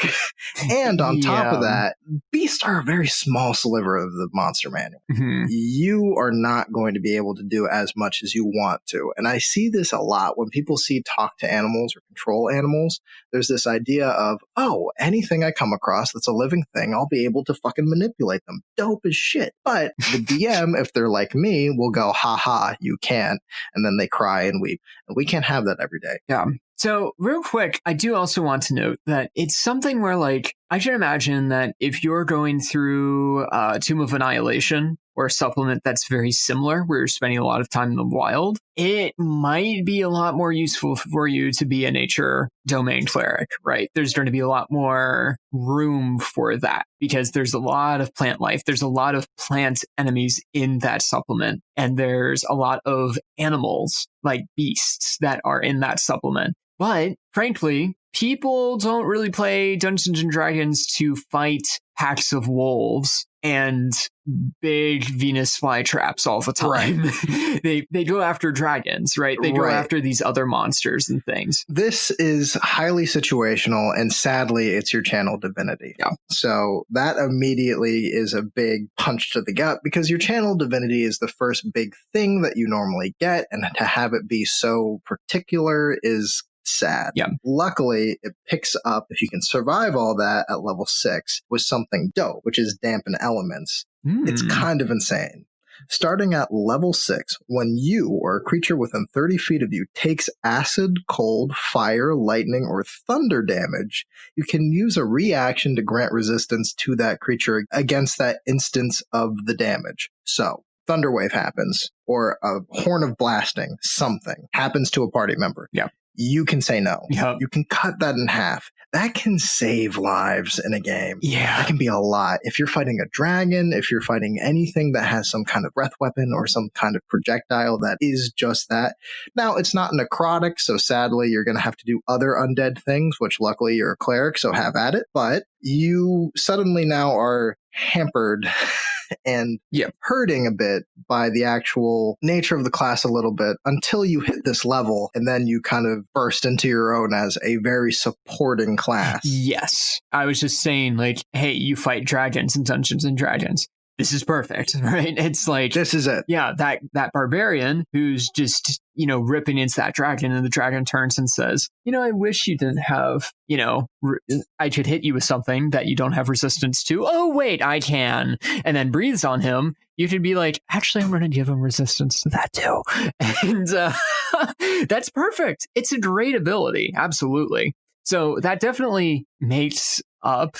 And on top of that, beasts are a very small sliver of the monster manual. You are not going to be able to do as much as you want to. And I see this a lot when people see talk to animals or control animals. There's this idea of, oh, anything I come across that's a living thing, I'll be able to fucking manipulate them. Dope as shit. But the DM, if they're like me, will go, ha, you can't. And then they cry and weep. And we can't have that every day. Yeah. So real quick, I do also want to note that it's something where, like, I can imagine that if you're going through Tomb of Annihilation or a supplement that's very similar, where you're spending a lot of time in the wild, it might be a lot more useful for you to be a nature domain cleric, right? There's going to be a lot more room for that because there's a lot of plant life. There's a lot of plant enemies in that supplement. And there's a lot of animals, like beasts, that are in that supplement. But frankly, people don't really play Dungeons and Dragons to fight packs of wolves and big Venus flytraps all the time. Right. They go after dragons, right? They go after these other monsters and things. This is highly situational, and sadly, it's your channel divinity. Yeah. So that immediately is a big punch to the gut, because your channel divinity is the first big thing that you normally get, and to have it be so particular is sad. Yeah. Luckily, it picks up, if you can survive all that at level 6, with something dope, which is dampen elements. It's kind of insane. Starting at level 6, when you or a creature within 30 feet of you takes acid, cold, fire, lightning, or thunder damage, you can use a reaction to grant resistance to that creature against that instance of the damage. So, Thunderwave happens, or a Horn of Blasting, something, happens to a party member. Yeah. You can say no. Yep. You can cut that in half. That can save lives in a game. Yeah. That can be a lot. If you're fighting a dragon, if you're fighting anything that has some kind of breath weapon or some kind of projectile that is just that. Now, it's not necrotic, so sadly, you're going to have to do other undead things, which luckily you're a cleric, so have at it. But you suddenly now are hampered and Yep. hurting a bit by the actual nature of the class a little bit until you hit this level, and then you kind of burst into your own as a very supporting class. Yes. I was just saying, like, hey, you fight dragons in Dungeons and Dragons. This is perfect, right? It's like, This is it. yeah, that barbarian who's just, ripping into that dragon, and the dragon turns and says, I wish you didn't have, I could hit you with something that you don't have resistance to. Oh, wait, I can. And then breathes on him. You could be like, actually, I'm going to give him resistance to that too. And that's perfect. It's a great ability. Absolutely. So that definitely makes up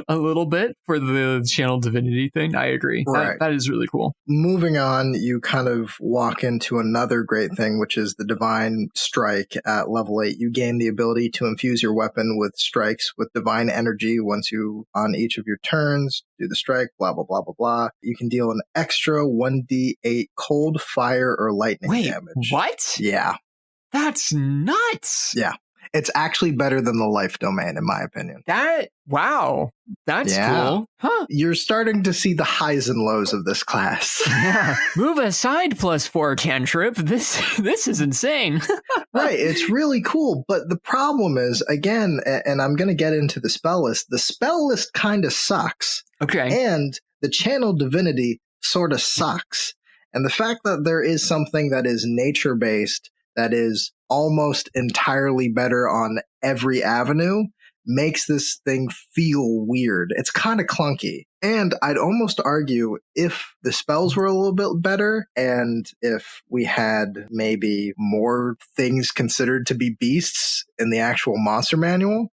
a little bit for the channel divinity thing. I agree. Right. That is really cool. Moving on, you kind of walk into another great thing, which is the divine strike at level 8. You gain the ability to infuse your weapon with strikes with divine energy once you, on each of your turns, do the strike, blah, blah, blah, blah, blah. You can deal an extra 1d8 cold, fire, or lightning damage. What? Yeah. That's nuts. Yeah. It's actually better than the life domain, in my opinion. Wow. That's cool. Huh. You're starting to see the highs and lows of this class. Yeah. Move aside +4 cantrip. This is insane. Right. It's really cool. But the problem is, again, and I'm going to get into the spell list kind of sucks. Okay. And the channel divinity sort of sucks. And the fact that there is something that is nature-based that is almost entirely better on every avenue makes this thing feel weird. It's kind of clunky. And I'd almost argue if the spells were a little bit better and if we had maybe more things considered to be beasts in the actual monster manual,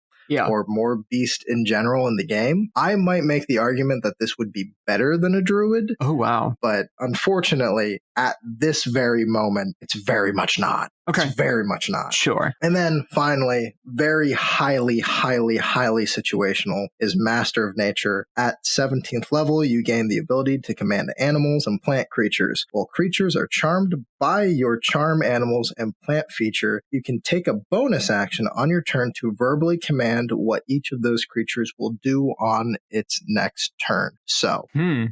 or more beast in general in the game, I might make the argument that this would be better than a druid. Oh, wow. But unfortunately, at this very moment, it's very much not. Okay. It's very much not. Sure. And then finally, very highly, highly, highly situational is Master of Nature. At 17th level, you gain the ability to command animals and plant creatures. While creatures are charmed by your charm animals and plant feature, you can take a bonus action on your turn to verbally command what each of those creatures will do on its next turn. So,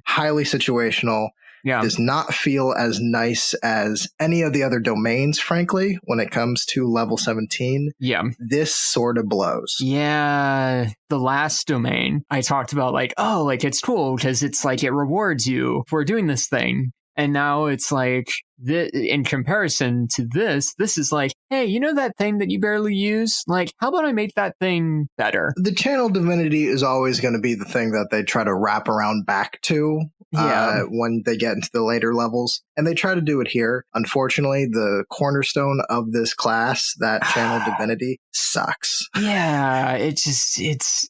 highly situational. Yeah. Does not feel as nice as any of the other domains, frankly, when it comes to level 17. Yeah. This sort of blows. Yeah. The last domain I talked about, it's cool because it's like it rewards you for doing this thing. And now it's like, in comparison to this is like, hey, you know that thing that you barely use? Like, how about I make that thing better? The channel divinity is always going to be the thing that they try to wrap around back to when they get into the later levels. And they try to do it here. Unfortunately, the cornerstone of this class, that channel divinity, sucks. Yeah,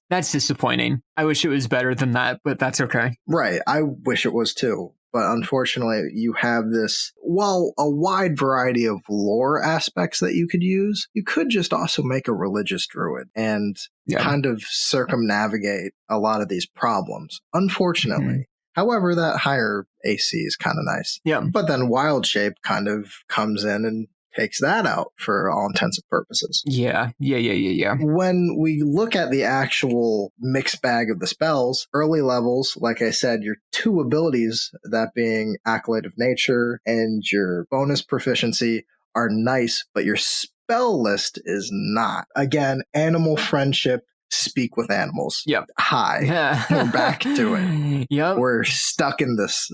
that's disappointing. I wish it was better than that, but that's okay. Right. I wish it was too. But unfortunately, you have this, a wide variety of lore aspects that you could use. You could just also make a religious druid and kind of circumnavigate a lot of these problems, unfortunately. Mm-hmm. However, that higher AC is kind of nice. Yeah. But then Wild Shape kind of comes in and takes that out for all intents and purposes. Yeah. When we look at the actual mixed bag of the spells, early levels, like I said, your two abilities, that being Acolyte of Nature and your bonus proficiency, are nice, but your spell list is not. Again, animal friendship, speak with animals. Yep. Hi. We're back to it. Yep. We're stuck in this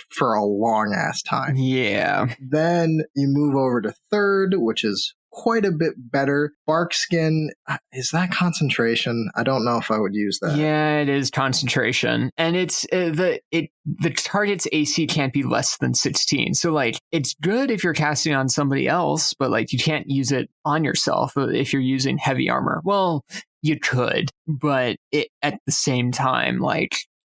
for a long ass time. Yeah. Then you move over to third, which is quite a bit better. Bark skin, is that concentration? I don't know if I would use that. Yeah, it is concentration. And it's the target's AC can't be less than 16. So it's good if you're casting on somebody else, but you can't use it on yourself if you're using heavy armor. Well, you could, but at the same time,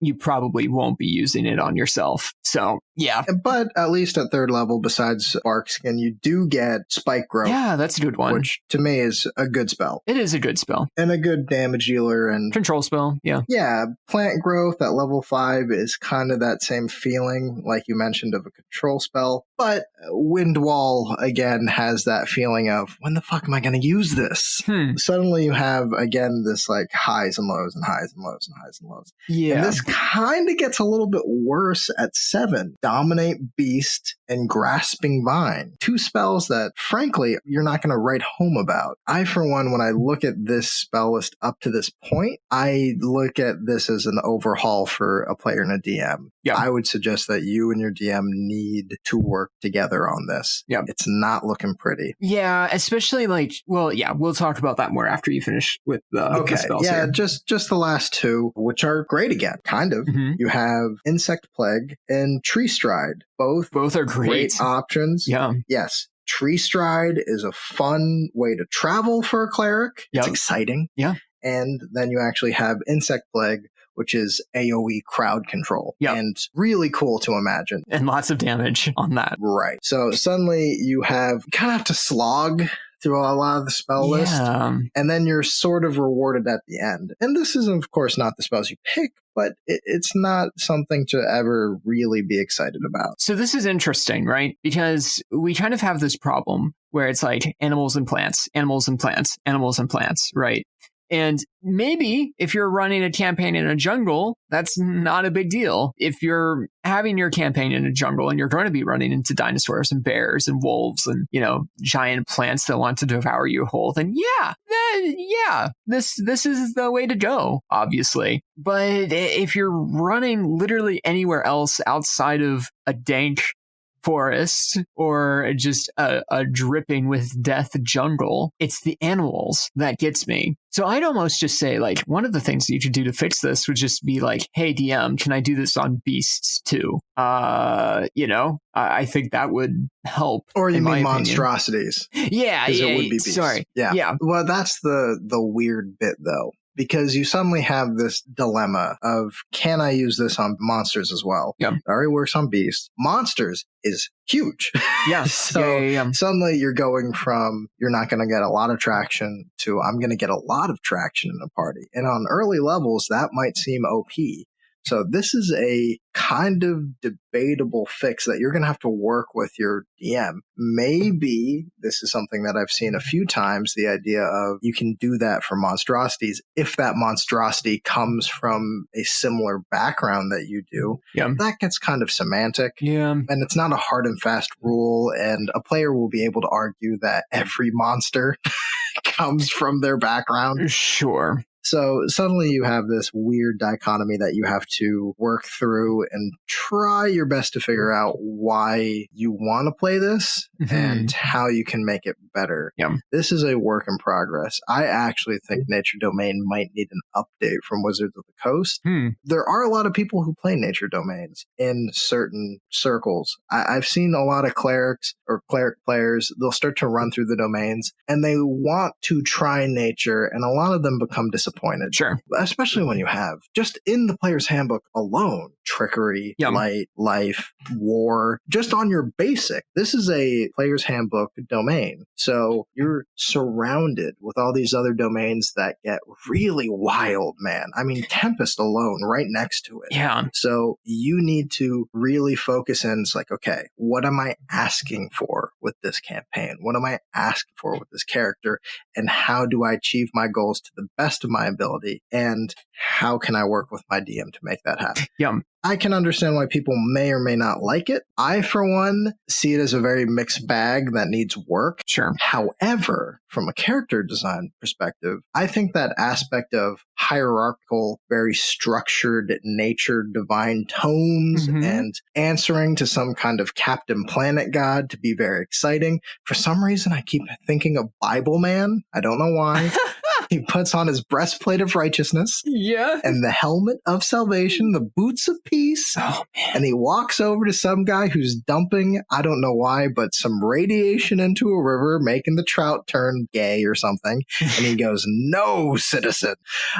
you probably won't be using it on yourself. So, yeah. But at least at third level, besides Bark Skin, you do get Spike Growth. Yeah, that's a good one. Which, to me, is a good spell. It is a good spell. And a good damage dealer. And control spell, yeah. Yeah, Plant Growth at level 5 is kind of that same feeling, like you mentioned, of a control spell. But Wind Wall, again, has that feeling of, when the fuck am I going to use this? Suddenly you have, again, this highs and lows and highs and lows and highs and lows. Yeah. And this kind of gets a little bit worse at 7. Dominate Beast and Grasping Vine. 2 spells that, frankly, you're not going to write home about. I, for one, when I look at this spell list up to this point, I look at this as an overhaul for a player and a DM. Yeah. I would suggest that you and your DM need to work together on this. Yeah. It's not looking pretty. Yeah, especially we'll talk about that more after you finish with the spells here. just the last 2, which are great again, kind of. Mm-hmm. You have Insect Plague and Tree Stride. Both are great options. Yeah. Yes. Tree Stride is a fun way to travel for a cleric. It's exciting. Yeah. And then you actually have Insect Plague, which is AoE crowd control. Yep. And really cool to imagine. And lots of damage on that. Right. So suddenly you kind of have to slog through a lot of the spell list. And then you're sort of rewarded at the end. And this is, of course, not the spells you pick, but it's not something to ever really be excited about. So this is interesting, right? Because we kind of have this problem where it's like animals and plants, animals and plants, animals and plants, right? And maybe if you're running a campaign in a jungle, that's not a big deal. If you're having your campaign in a jungle and you're going to be running into dinosaurs and bears and wolves and, giant plants that want to devour you whole, then this is the way to go, obviously. But if you're running literally anywhere else outside of a dank forest or just a dripping with death jungle, it's the animals that gets me. So I'd almost just say, one of the things that you could do to fix this would just be hey, DM, can I do this on beasts too? I think that would help. Or you mean monstrosities? Yeah, because it would be beasts. Sorry. Yeah. Well, that's the weird bit, though. Because you suddenly have this dilemma of, can I use this on monsters as well? Yeah. It already works on beasts. Monsters is huge. Yeah. So suddenly you're going from, you're not going to get a lot of traction to, I'm going to get a lot of traction in a party. And on early levels, that might seem OP. So this is a kind of debatable fix that you're going to have to work with your DM. Maybe this is something that I've seen a few times, the idea of you can do that for monstrosities if that monstrosity comes from a similar background that you do. Yeah. That gets kind of semantic. Yeah. And it's not a hard and fast rule, and a player will be able to argue that every monster comes from their background. Sure. So suddenly you have this weird dichotomy that you have to work through and try your best to figure out why you want to play this and how you can make it better. Yeah. This is a work in progress. I actually think Nature Domain might need an update from Wizards of the Coast. There are a lot of people who play Nature Domains in certain circles. I've seen a lot of clerics or cleric players, they'll start to run through the domains and they want to try nature, and a lot of them become disappointed. Sure. Especially when you have, just in the player's handbook alone, trickery, light, life, war, just on your basic. This is a player's handbook domain. So you're surrounded with all these other domains that get really wild, man. I mean, Tempest alone, right next to it. Yeah. So you need to really focus in. It's okay, what am I asking for with this campaign? What am I asking for with this character? And how do I achieve my goals to the best of my ability? And how can I work with my DM to make that happen? Yeah. I can understand why people may or may not like it. I, for one, see it as a very mixed bag that needs work. Sure. However, from a character design perspective, I think that aspect of hierarchical, very structured nature, divine tomes, and answering to some kind of Captain Planet God to be very exciting. For some reason, I keep thinking of Bible Man. I don't know why. He puts on his breastplate of righteousness, and the helmet of salvation, the boots of peace, and he walks over to some guy who's dumping, I don't know why, but some radiation into a river, making the trout turn gay or something, and he goes, "No, citizen."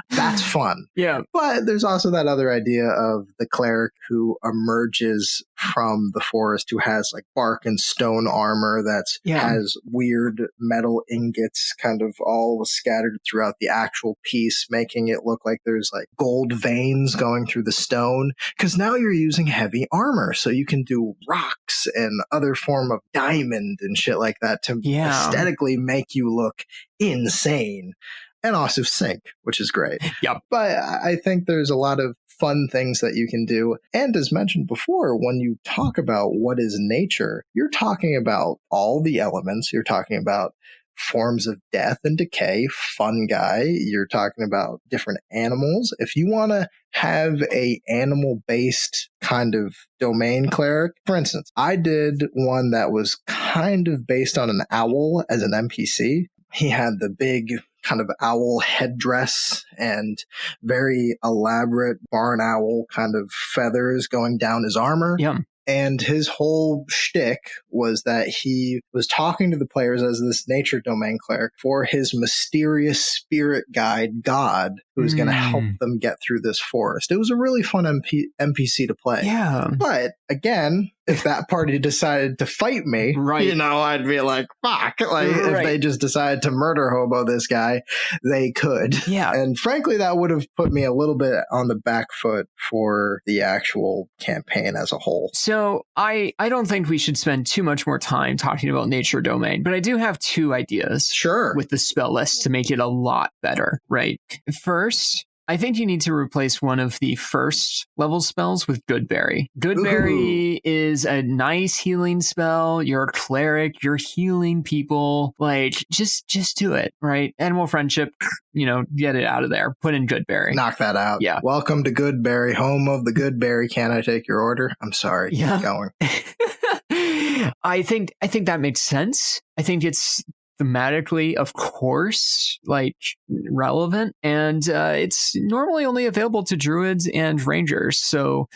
That's fun. Yeah. But there's also that other idea of the cleric who emerges from the forest, who has bark and stone armor that has weird metal ingots kind of all scattered throughout the actual piece, making it look like there's gold veins going through the stone. Because now you're using heavy armor, so you can do rocks and other form of diamond and shit like that to aesthetically make you look insane. And also sync, which is great. Yep. But I think there's a lot of fun things that you can do. And as mentioned before, when you talk about what is nature, you're talking about all the elements. You're talking about forms of death and decay, fungi. You're talking about different animals. If you want to have a animal-based kind of domain cleric, for instance, I did one that was kind of based on an owl as an NPC. He had the big kind of owl headdress and very elaborate barn owl kind of feathers going down his armor. Yeah. And his whole shtick was that he was talking to the players as this nature domain cleric for his mysterious spirit guide god who's going to help them get through this forest. It was a really fun NPC to play. Yeah. But again, if that party decided to fight me, right. I'd be like, fuck. Like, if they just decided to murder hobo this guy, they could. Yeah. And frankly, that would have put me a little bit on the back foot for the actual campaign as a whole. So I don't think we should spend too much more time talking about nature domain, but I do have two ideas with the spell list to make it a lot better, right? First, I think you need to replace one of the first level spells with Goodberry. Goodberry is a nice healing spell. You're a cleric. You're healing people. Like, just do it, right? Animal friendship, get it out of there. Put in Goodberry. Knock that out. Yeah. Welcome to Goodberry, home of the Goodberry. Can I take your order? I'm sorry. Yeah. Keep going. I think that makes sense. I think it's thematically, of course, like relevant, and it's normally only available to druids and rangers, so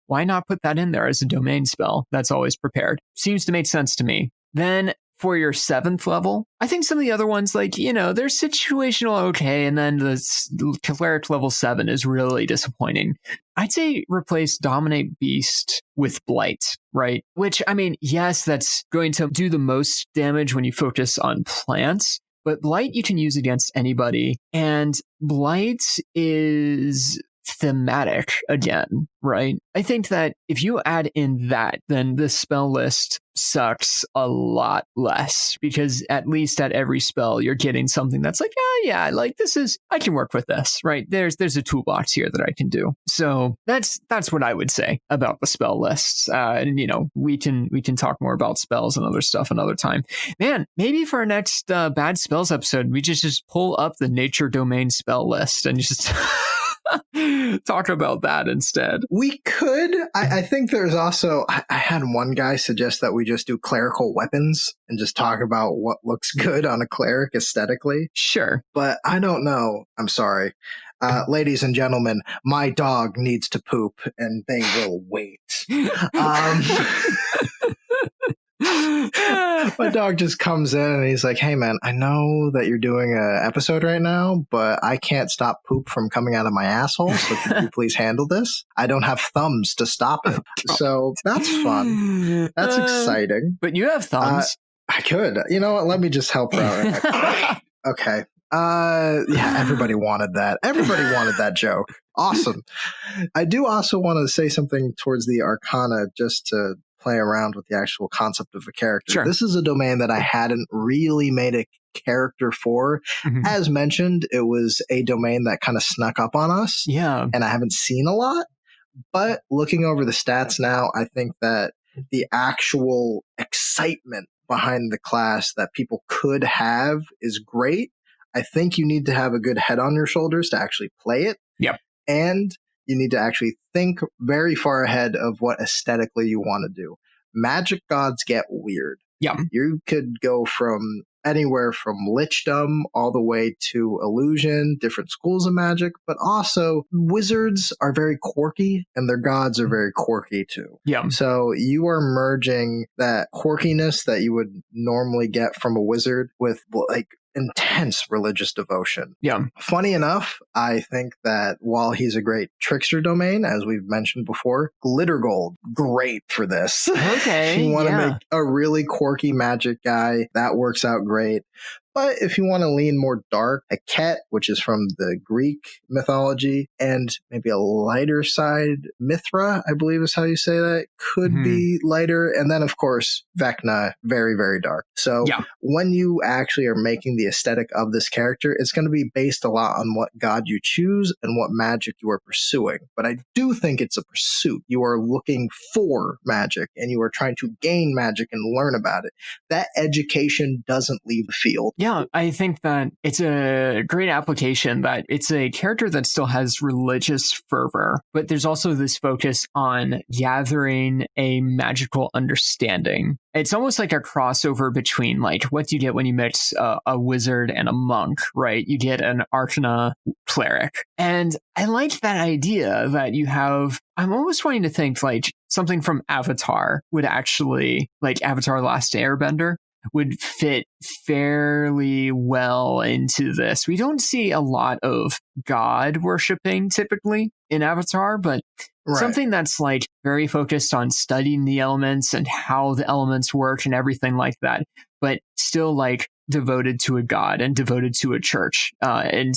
why not put that in there as a domain spell that's always prepared? Seems to make sense to me. Then for your 7th level, I think some of the other ones, like, they're situational okay, and then the cleric level 7 is really disappointing. I'd say replace Dominate Beast with Blight, right? Which, I mean, yes, that's going to do the most damage when you focus on plants, but Blight you can use against anybody, and Blight is thematic again, right? I think that if you add in that, then the spell list sucks a lot less, because at least at every spell you're getting something that's like, like I can work with this, right? There's a toolbox here that I can do. So that's what I would say about the spell lists. And we can talk more about spells and other stuff another time. Man, maybe for our next bad spells episode, we just pull up the nature domain spell list and just talk about that instead. We could. I think there's also, I had one guy suggest that we just do clerical weapons and just talk about what looks good on a cleric aesthetically. Sure. But I don't know. I'm sorry. Ladies and gentlemen, my dog needs to poop and they will wait. My dog just comes in and he's like, hey man, I know that you're doing an episode right now, but I can't stop poop from coming out of my asshole, so could you please handle this? I don't have thumbs to stop it. So that's fun. That's exciting. But you have thumbs. I could. You know what? Let me just help her out. Okay. Yeah, everybody wanted that. Everybody wanted that joke. Awesome. I do also want to say something towards the Arcana, just to play around with the actual concept of a character. Sure. This is a domain that I hadn't really made a character for. Mm-hmm. As mentioned, it was a domain that kind of snuck up on us. Yeah. And I haven't seen a lot. But looking over the stats now, I think that the actual excitement behind the class that people could have is great. I think you need to have a good head on your shoulders to actually play it. Yep. And you need to actually think very far ahead of what aesthetically you want to do. Magic gods get weird. Yeah. You could go from anywhere from lichdom all the way to illusion, different schools of magic, but also wizards are very quirky and their gods are very quirky too. Yeah. So you are merging that quirkiness that you would normally get from a wizard with like intense religious devotion. Yeah. Funny enough, I think that while he's a great trickster domain, as we've mentioned before, glitter gold, great for this. Okay. If you want to make a really quirky magic guy, that works out great. But if you want to lean more dark, a ket, which is from the Greek mythology, and maybe a lighter side, Mithra, I believe is how you say that, could be lighter. And then, of course, Vecna, very, very dark. So when you actually are making the aesthetic of this character, it's going to be based a lot on what god you choose and what magic you are pursuing. But I do think it's a pursuit. You are looking for magic and you are trying to gain magic and learn about it. That education doesn't leave the field. Yeah, I think that it's a great application that it's a character that still has religious fervor, but there's also this focus on gathering a magical understanding. It's almost like a crossover between like what do you get when you mix a wizard and a monk, right? You get an Arcana cleric. And I like that idea that you have, I'm almost wanting to think like something from Avatar would actually, like Avatar Last Airbender, would fit fairly well into this. We don't see a lot of god worshipping typically in Avatar, but something that's like very focused on studying the elements and how the elements work and everything like that, but still like devoted to a god and devoted to a church. And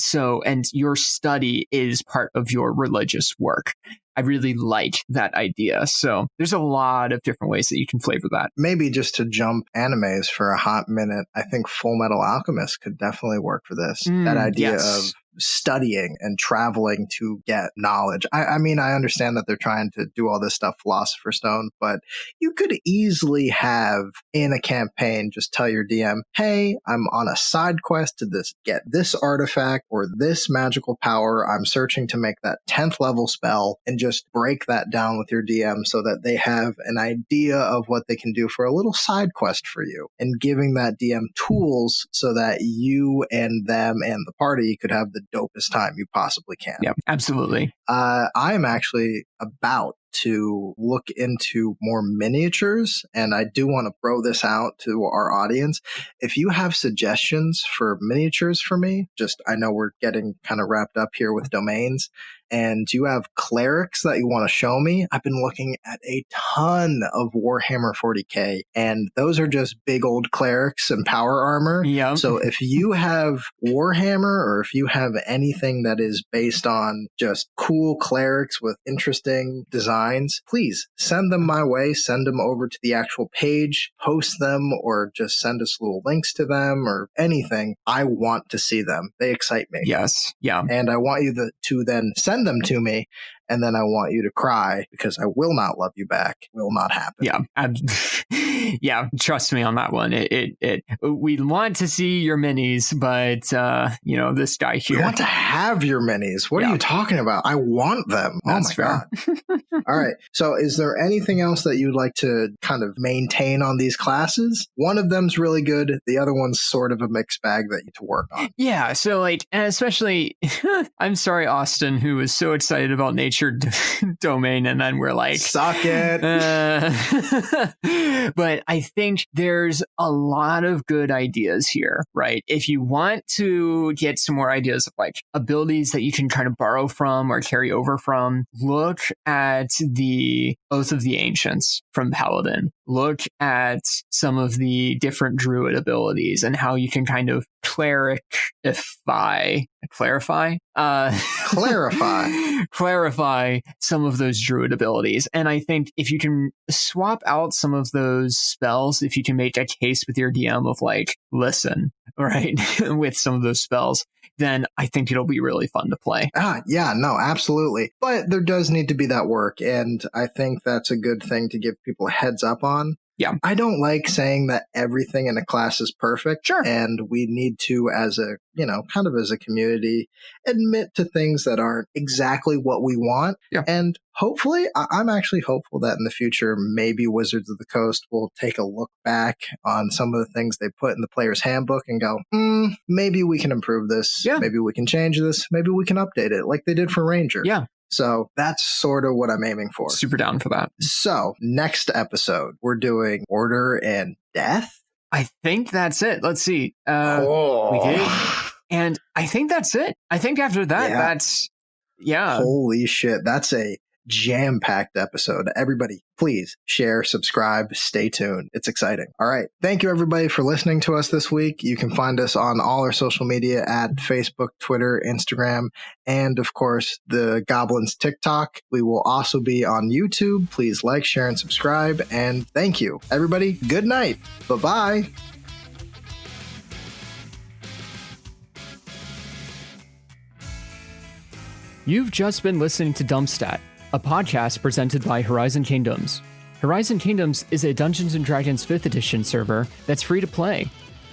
your study is part of your religious work. I really like that idea. So there's a lot of different ways that you can flavor that. Maybe just to jump animes for a hot minute, I think Full Metal Alchemist could definitely work for this. That idea of studying and traveling to get knowledge. I mean, I understand that they're trying to do all this stuff Philosopher's Stone, but you could easily have in a campaign, just tell your DM, hey, I'm on a side quest to get this artifact or this magical power. I'm searching to make that 10th level spell, and just break that down with your DM so that they have an idea of what they can do for a little side quest for you, and giving that DM tools so that you and them and the party could have the dopest time you possibly can. Yeah, absolutely. I'm actually about to look into more miniatures, and I do want to throw this out to our audience. If you have suggestions for miniatures for me, I know we're getting kind of wrapped up here with domains, and you have clerics that you want to show me, I've been looking at a ton of Warhammer 40k, and those are just big old clerics and power armor. Yeah. So if you have Warhammer, or if you have anything that is based on just cool clerics with interesting designs, please send them my way. Send them over to the actual page, post them, or just send us little links to them or anything. I want to see them. They excite me. Yes. Yeah. And I want you to then send them to me, and then I want you to cry because I will not love you back. Will not happen. Yeah. Yeah. Trust me on that one. We want to see your minis, but this guy here. We want to have your minis. What are you talking about? I want them. That's oh my fair. God. All right. So is there anything else that you'd like to kind of maintain on these classes? One of them's really good. The other one's sort of a mixed bag that you need to work on. Yeah. So and especially, I'm sorry, Austin, who was so excited about nature domain, and then we're like, suck it. But I think there's a lot of good ideas here, right? If you want to get some more ideas of like abilities that you can kind of borrow from or carry over from, look at the Oath of the Ancients from Paladin. Look at some of the different druid abilities and how you can kind of clarify some of those druid abilities. And I think if you can swap out some of those spells, if you can make a case with your DM of like, listen, right, with some of those spells, then I think it'll be really fun to play. Yeah, no, absolutely. But there does need to be that work. And I think that's a good thing to give people a heads up on. Yeah. I don't like saying that everything in a class is perfect. Sure. And we need to, as a, kind of as a community, admit to things that aren't exactly what we want. Yeah. And hopefully, I'm actually hopeful that in the future, maybe Wizards of the Coast will take a look back on some of the things they put in the player's handbook and go, maybe we can improve this. Yeah. Maybe we can change this. Maybe we can update it like they did for Ranger. Yeah. So that's sort of what I'm aiming for. Super down for that. So next episode, we're doing Order and Death. I think that's it. Let's see. We did. And I think that's it. I think after that, that's, Holy shit. That's a jam-packed episode. Everybody, please share, subscribe, stay tuned. It's exciting. All right. Thank you, everybody, for listening to us this week. You can find us on all our social media at Facebook, Twitter, Instagram, and, of course, the Goblins TikTok. We will also be on YouTube. Please like, share, and subscribe. And thank you. Everybody, good night. Bye-bye. You've just been listening to DumpStat, a podcast presented by Horizon Kingdoms. Horizon Kingdoms is a Dungeons & Dragons 5th edition server that's free to play.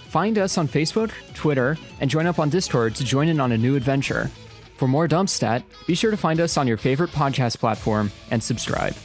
Find us on Facebook, Twitter, and join up on Discord to join in on a new adventure. For more DumpStat, be sure to find us on your favorite podcast platform and subscribe.